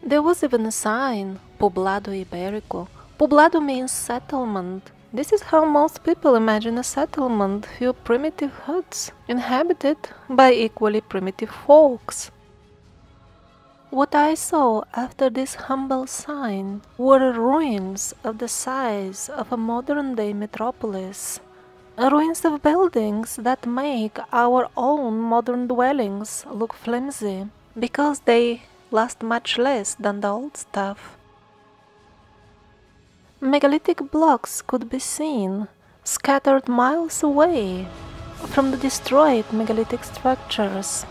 There was even a sign, Poblado Ibérico. Poblado means settlement. This is how most people imagine a settlement, few primitive huts, inhabited by equally primitive folks. What I saw after this humble sign were ruins of the size of a modern-day metropolis. Ruins of buildings that make our own modern dwellings look flimsy, because they last much less than the old stuff. Megalithic blocks could be seen, scattered miles away from the destroyed megalithic structures.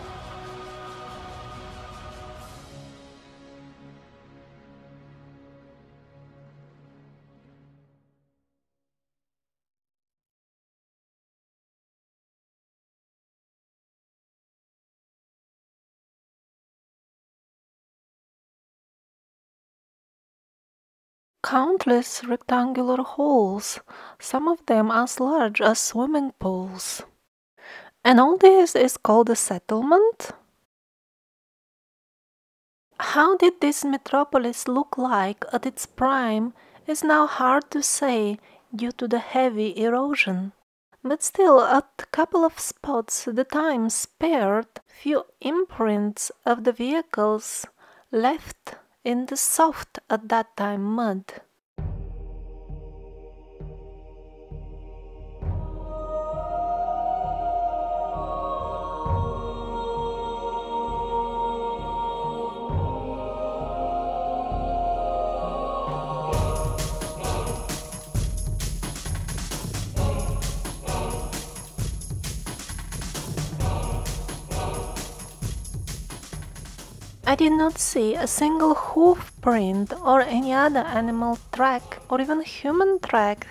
Countless rectangular holes, some of them as large as swimming pools. And all this is called a settlement? How did this metropolis look like at its prime is now hard to say due to the heavy erosion. But still, at a couple of spots the time spared few imprints of the vehicles left in the soft at that time mud. I did not see a single hoof print or any other animal track or even human track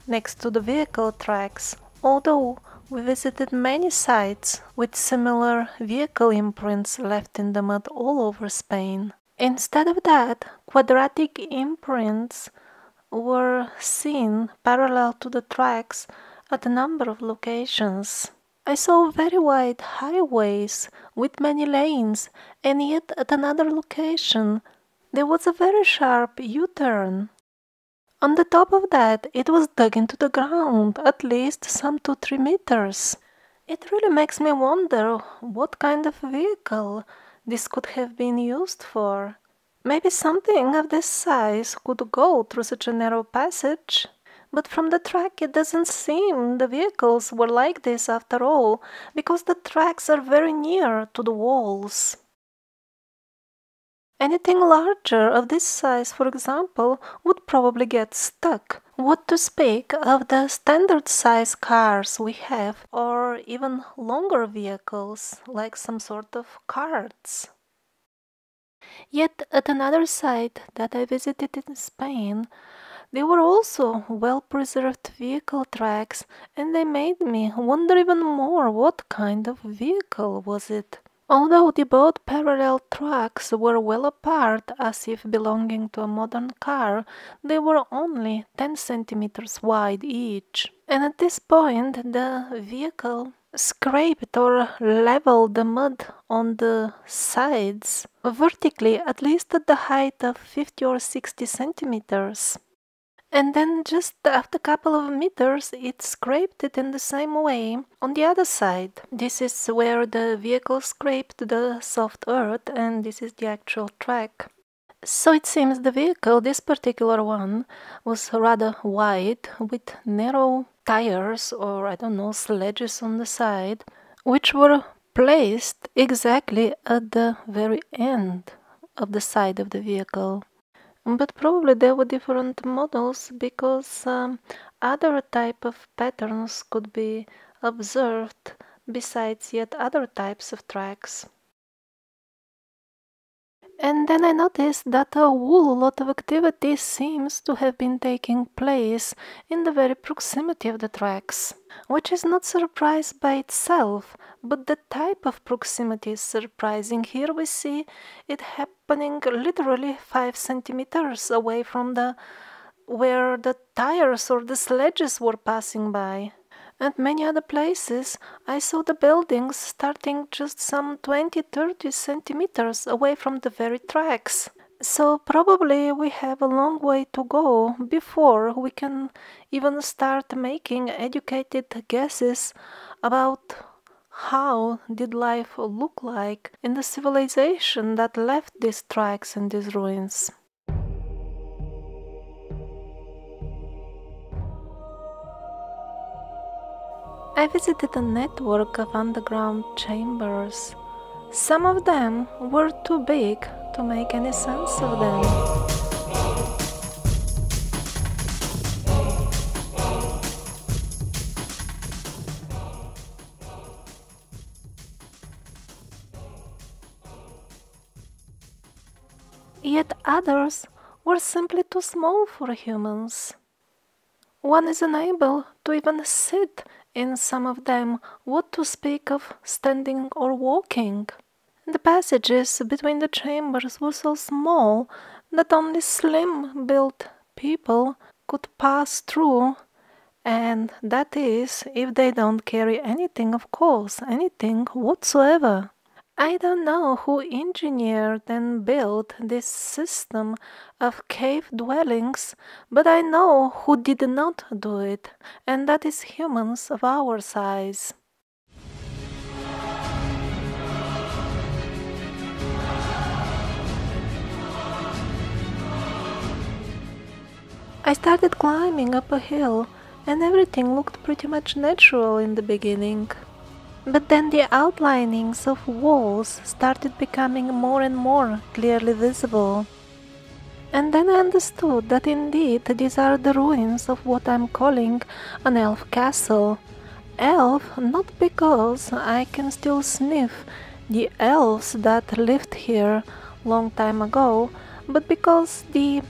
next to the vehicle tracks, although we visited many sites with similar vehicle imprints left in the mud all over Spain. Instead of that, quadratic imprints were seen parallel to the tracks at a number of locations. I saw very wide highways with many lanes, and yet at another location there was a very sharp U-turn. On the top of that, it was dug into the ground, at least some 2-3 meters. It really makes me wonder what kind of vehicle this could have been used for. Maybe something of this size could go through such a narrow passage. But from the track it doesn't seem the vehicles were like this after all, because the tracks are very near to the walls. Anything larger of this size, for example, would probably get stuck. What to speak of the standard size cars we have, or even longer vehicles, like some sort of carts. Yet at another site that I visited in Spain, there were also well-preserved vehicle tracks, and they made me wonder even more what kind of vehicle was it. Although the both parallel tracks were well apart, as if belonging to a modern car, they were only 10 centimeters wide each. And at this point the vehicle scraped or leveled the mud on the sides vertically, at least at the height of 50 or 60 centimeters. And then just after a couple of meters it scraped it in the same way on the other side. This is where the vehicle scraped the soft earth, and this is the actual track. So it seems the vehicle, this particular one, was rather wide with narrow tires, or I don't know, sledges on the side, which were placed exactly at the very end of the side of the vehicle. But probably there were different models, because other type of patterns could be observed besides yet other types of tracks. And then I noticed that a whole lot of activity seems to have been taking place in the very proximity of the tracks, which is not surprise by itself, but the type of proximity is surprising. Here we see it happening literally 5 centimeters away from where the tires or the sledges were passing by. At many other places, I saw the buildings starting just some 20-30 centimeters away from the very tracks. So probably we have a long way to go before we can even start making educated guesses about how did life look like in the civilization that left these tracks and these ruins. I visited a network of underground chambers. Some of them were too big to make any sense of them. Yet others were simply too small for humans. One is unable to even sit in some of them, what to speak of standing or walking. The passages between the chambers were so small that only slim built people could pass through, and that is, if they don't carry anything, of course, anything whatsoever. I don't know who engineered and built this system of cave dwellings, but I know who did not do it, and that is humans of our size. I started climbing up a hill, and everything looked pretty much natural in the beginning. But then the outlinings of walls started becoming more and more clearly visible. And then I understood that indeed these are the ruins of what I'm calling an elf castle. Elf not because I can still sniff the elves that lived here long time ago, but because the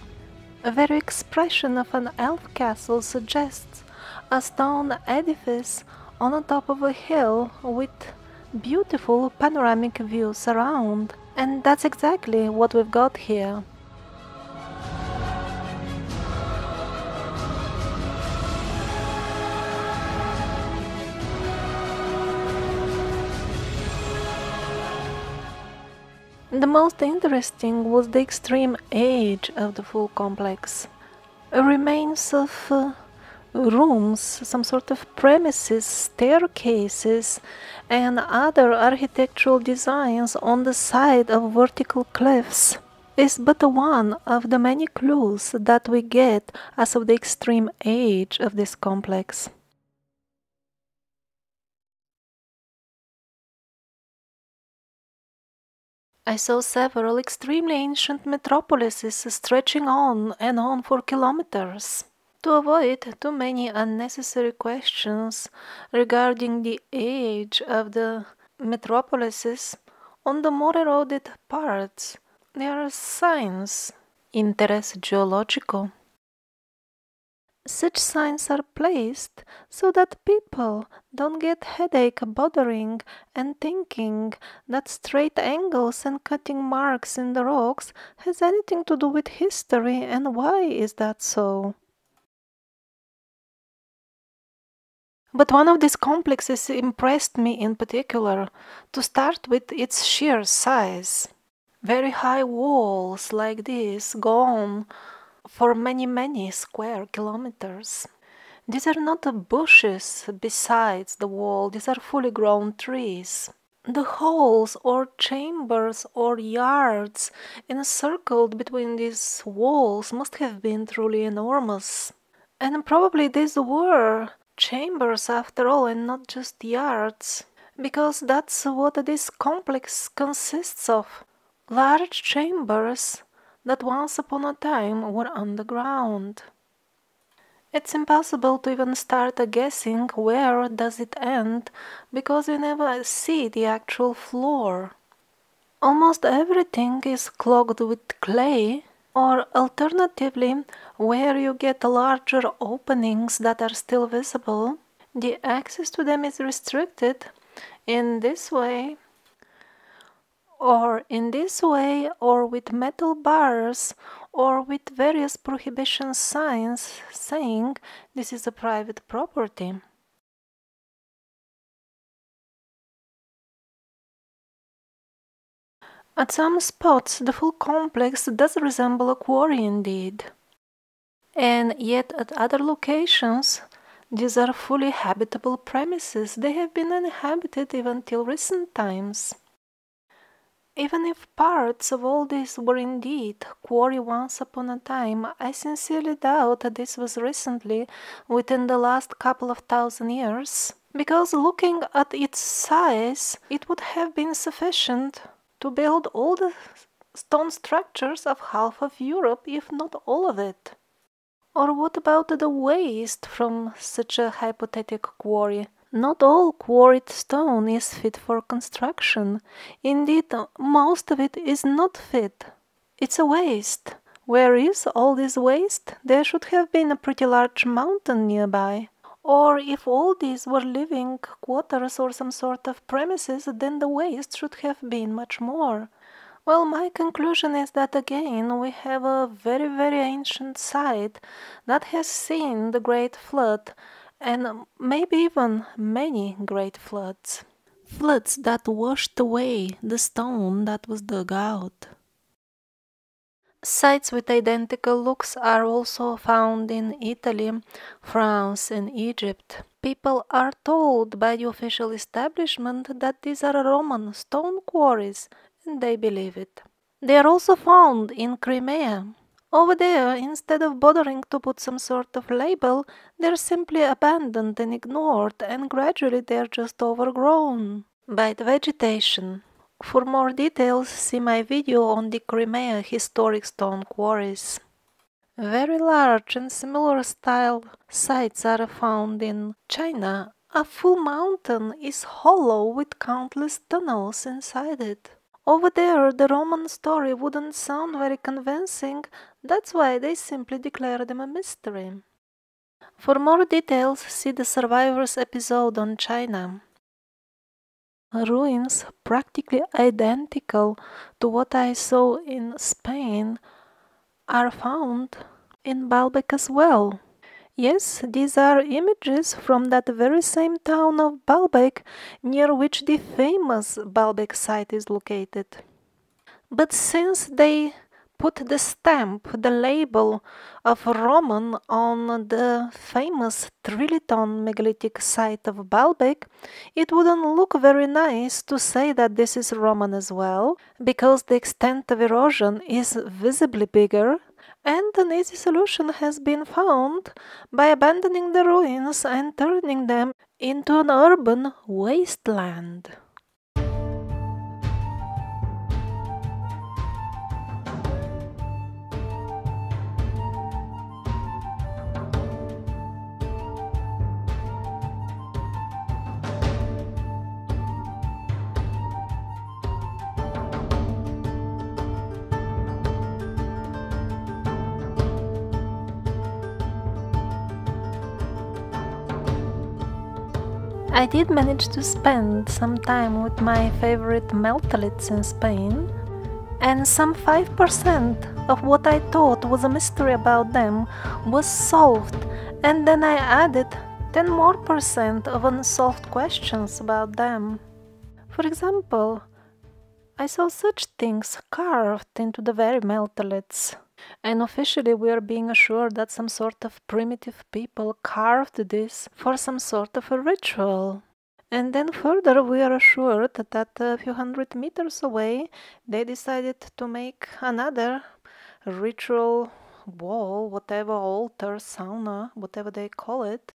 very expression of an elf castle suggests a stone edifice on the top of a hill with beautiful panoramic views around. And that's exactly what we've got here. The most interesting was the extreme age of the full complex. Remains of rooms, some sort of premises, staircases, and other architectural designs on the side of vertical cliffs is but one of the many clues that we get as of the extreme age of this complex. I saw several extremely ancient metropolises stretching on and on for kilometers. To avoid too many unnecessary questions regarding the age of the metropolises, on the more eroded parts there are signs, interés geológico. Such signs are placed so that people don't get headache bothering and thinking that straight angles and cutting marks in the rocks has anything to do with history, and why is that so? But one of these complexes impressed me in particular, to start with its sheer size. Very high walls like this go on for many square kilometers. These are not bushes besides the wall, these are fully grown trees. The halls or chambers or yards encircled between these walls must have been truly enormous. And probably these were chambers after all and not just yards, because that's what this complex consists of. Large chambers that once upon a time were underground. It's impossible to even start guessing where does it end, because you never see the actual floor. Almost everything is clogged with clay, or alternatively, where you get larger openings that are still visible, the access to them is restricted in this way, or with metal bars, or with various prohibition signs saying this is a private property. At some spots, the full complex does resemble a quarry indeed. And yet at other locations, these are fully habitable premises. They have been uninhabited even till recent times. Even if parts of all this were indeed quarry once upon a time, I sincerely doubt that this was recently, within the last couple of thousand years, because looking at its size, it would have been sufficient to build all the stone structures of half of Europe, if not all of it. Or what about the waste from such a hypothetical quarry? Not all quarried stone is fit for construction. Indeed, most of it is not fit. It's a waste. Where is all this waste? There should have been a pretty large mountain nearby. Or if all these were living quarters or some sort of premises, then the waste should have been much more. Well, my conclusion is that again we have a very, very ancient site that has seen the Great Flood and maybe even many great floods. Floods that washed away the stone that was dug out. Sites with identical looks are also found in Italy, France, and Egypt. People are told by the official establishment that these are Roman stone quarries, and they believe it. They are also found in Crimea. Over there, instead of bothering to put some sort of label, they're simply abandoned and ignored, and gradually they're just overgrown by the vegetation. For more details, see my video on the Crimea historic stone quarries. Very large and similar style sites are found in China. A full mountain is hollow with countless tunnels inside it. Over there, the Roman story wouldn't sound very convincing, that's why they simply declare them a mystery. For more details, see the Survivors episode on China. Ruins practically identical to what I saw in Spain are found in Baalbek as well. Yes, these are images from that very same town of Baalbek, near which the famous Baalbek site is located. But since they put the stamp, the label of Roman on the famous Trilyton megalithic site of Baalbek, it wouldn't look very nice to say that this is Roman as well, because the extent of erosion is visibly bigger, and an easy solution has been found by abandoning the ruins and turning them into an urban wasteland. I did manage to spend some time with my favorite meltoliths in Spain, and some 5% of what I thought was a mystery about them was solved, and then I added 10 more percent of unsolved questions about them. For example, I saw such things carved into the very meltoliths. And officially we are being assured that some sort of primitive people carved this for some sort of a ritual. And then further we are assured that a few hundred meters away they decided to make another ritual wall, whatever, altar, sauna, whatever they call it.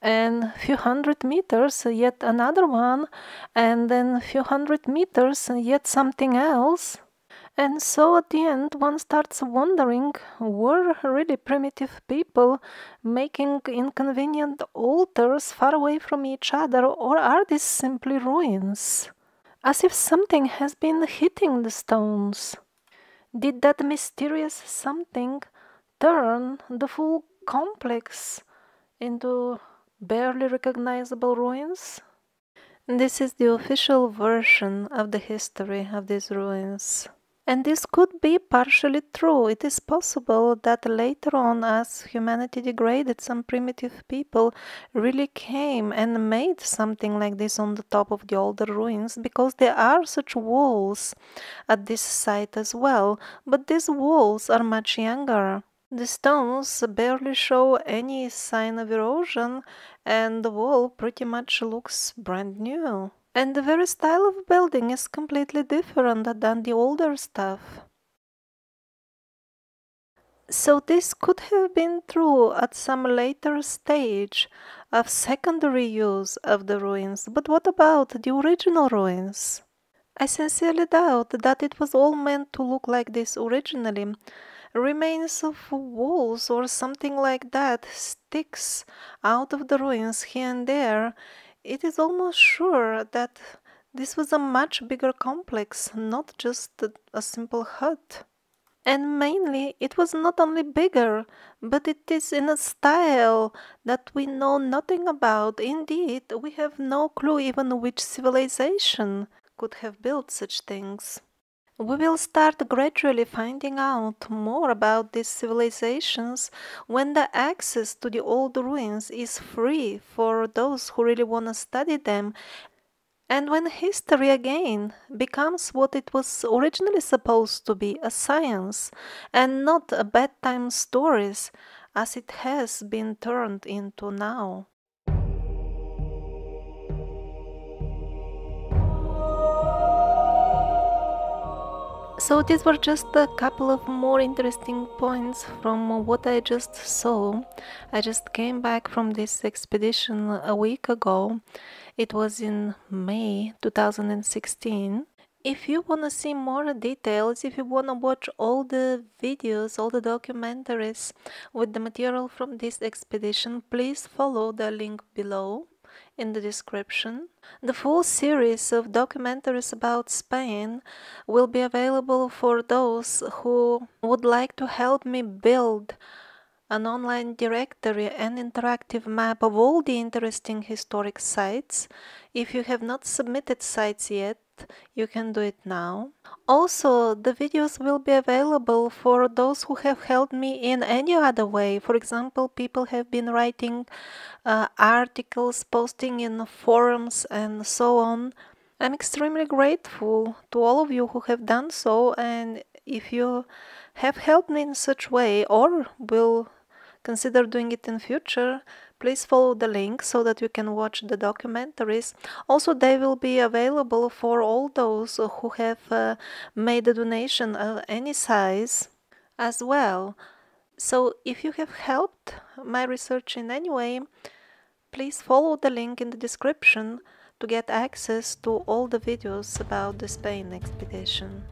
And a few hundred meters yet another one, and then a few hundred meters yet something else. And so at the end one starts wondering, were really primitive people making inconvenient altars far away from each other, or are these simply ruins? As if something has been hitting the stones. Did that mysterious something turn the full complex into barely recognizable ruins? This is the official version of the history of these ruins. And this could be partially true. It is possible that later on, as humanity degraded, some primitive people really came and made something like this on the top of the older ruins, because there are such walls at this site as well, but these walls are much younger. The stones barely show any sign of erosion, and the wall pretty much looks brand new. And the very style of building is completely different than the older stuff. So this could have been true at some later stage of secondary use of the ruins, but what about the original ruins? I sincerely doubt that it was all meant to look like this originally. Remains of walls or something like that sticks out of the ruins here and there. It is almost sure that this was a much bigger complex, not just a simple hut. And mainly, it was not only bigger, but it is in a style that we know nothing about. Indeed, we have no clue even which civilization could have built such things. We will start gradually finding out more about these civilizations when the access to the old ruins is free for those who really want to study them, and when history again becomes what it was originally supposed to be, a science, and not a bedtime stories as it has been turned into now. So these were just a couple of more interesting points from what I just saw. I just came back from this expedition a week ago. It was in May 2016. If you want to see more details, if you want to watch all the videos, all the documentaries with the material from this expedition, please follow the link below in the description. The full series of documentaries about Spain will be available for those who would like to help me build an online directory and interactive map of all the interesting historic sites. If you have not submitted sites yet, you can do it now. Also, the videos will be available for those who have helped me in any other way. For example, people have been writing articles, posting in forums, and so on. I'm extremely grateful to all of you who have done so, and if you have helped me in such way or will consider doing it in future, please follow the link so that you can watch the documentaries. Also, they will be available for all those who have made a donation of any size as well. So if you have helped my research in any way, please follow the link in the description to get access to all the videos about the Spain expedition.